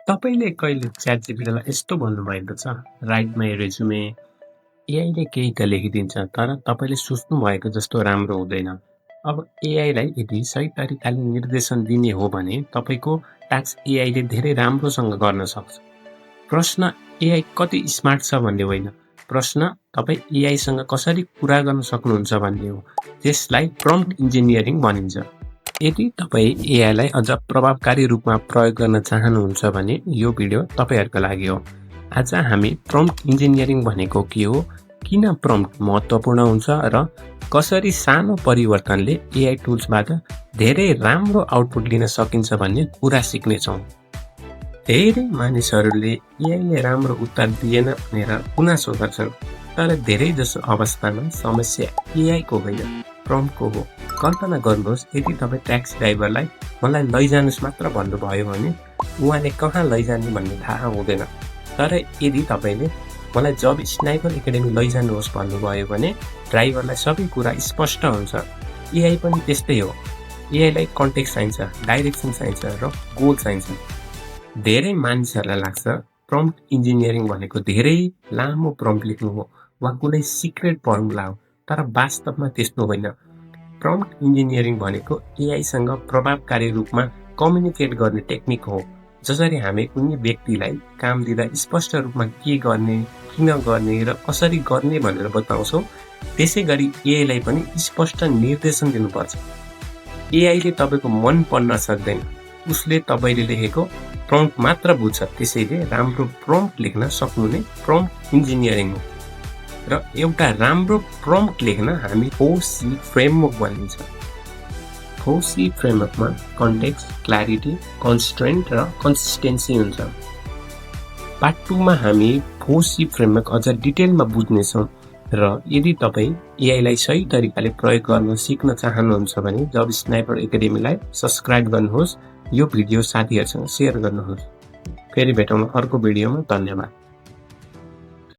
तपाईँले कहिले च्याटजिपिटीलाई यस्तो भन्नुभएको छ, राइट माई रेज्युमे। एआईले केही त लेखिदिन्छ, तर तपाईँले सोच्नुभएको जस्तो राम्रो हुँदैन। अब एआईलाई यदि सही तरिकाले निर्देशन दिने हो भने तपाईँको टास्क एआईले धेरै राम्रोसँग गर्न सक्छ। प्रश्न एआई कति स्मार्ट छ भन्ने होइन, प्रश्न तपाईँ एआईसँग कसरी कुरा गर्न सक्नुहुन्छ भन्ने हो। त्यसलाई प्रम्प्ट इन्जिनियरिङ भनिन्छ। यदि तपाईँ एआईलाई अझ प्रभावकारी रूपमा प्रयोग गर्न चाहनुहुन्छ भने यो भिडियो तपाईँहरूको लागि हो। आज हामी प्रम्प्ट इन्जिनियरिङ भनेको के हो, किन प्रम्प्ट महत्त्वपूर्ण हुन्छ र कसरी सानो परिवर्तनले एआई टुल्सबाट धेरै राम्रो आउटपुट लिन सकिन्छ भन्ने कुरा सिक्नेछौँ। धेरै मानिसहरूले एआईले राम्रो उत्तर दिएन भनेर गुनासो गर्छन्, तर धेरै जसो अवस्थामा समस्या एआईको होइन, प्रम्प्टको हो। कल्पना गर्नुहोस्, यदि तपाईँ ट्याक्सी ड्राइभरलाई मलाई लैजानुहोस् मात्र भन्नुभयो भने उहाँले कहाँ लैजाने भन्ने थाहा हुँदैन। तर यदि तपाईँले मलाई जब स्नाइपर एकाडेमी लैजानुहोस् भन्नुभयो भने ड्राइभरलाई सबै कुरा स्पष्ट हुन्छ। एआई पनि त्यस्तै हो। एआईलाई कन्टेक्स्ट चाहिन्छ, डाइरेक्सन चाहिन्छ र गोल चाहिन्छ। धेरै मानिसहरूलाई लाग्छ प्रम्प्ट इन्जिनियरिङ भनेको धेरै लामो प्रम्प्ट लेख्नु हो वा कुनै सिक्रेट फर्मुला हो, तर वास्तवमा त्यस्तो होइन। प्रम्प्ट इन्जिनियरिङ भनेको एआईसँग प्रभावकारी रूपमा कम्युनिकेट गर्ने टेक्निक हो। जसरी हामी कुनै व्यक्तिलाई काम दिँदा स्पष्ट रूपमा के गर्ने, किन गर्ने र कसरी गर्ने भनेर बताउँछौँ, त्यसै गरी एआईलाई पनि स्पष्ट निर्देशन दिनुपर्छ। एआईले तपाईँको मन पढ्न सक्दैन, उसले तपाईँले लेखेको प्रम्प्ट मात्र बुझ्छ। त्यसैले राम्रो प्रम्प्ट लेख्न सक्नु नै प्रम्प्ट इन्जिनियरिङ हो। र एउटा राम्रो प्रम्प्ट लेख्न हामी 4C फ्रेमवर्क भनिन्छ। 4C फ्रेमवर्कमा कन्टेक्स्ट, क्ल्यारिटी, कन्स्ट्रेन्ट र कन्सिस्टेन्सी हुन्छ। पार्ट 2 मा हामी 4C फ्रेमवर्क अझ डिटेलमा बुझ्नेछौँ। र यदि तपाईँ एआईलाई सही तरिकाले प्रयोग गर्न सिक्न चाहनुहुन्छ भने जब स्नाइपर एकाडेमीलाई सब्सक्राइब गर्नुहोस्, यो भिडियो साथीहरूसँग सेयर गर्नुहोस्। फेरि भेटौँ अर्को भिडियोमा। धन्यवाद।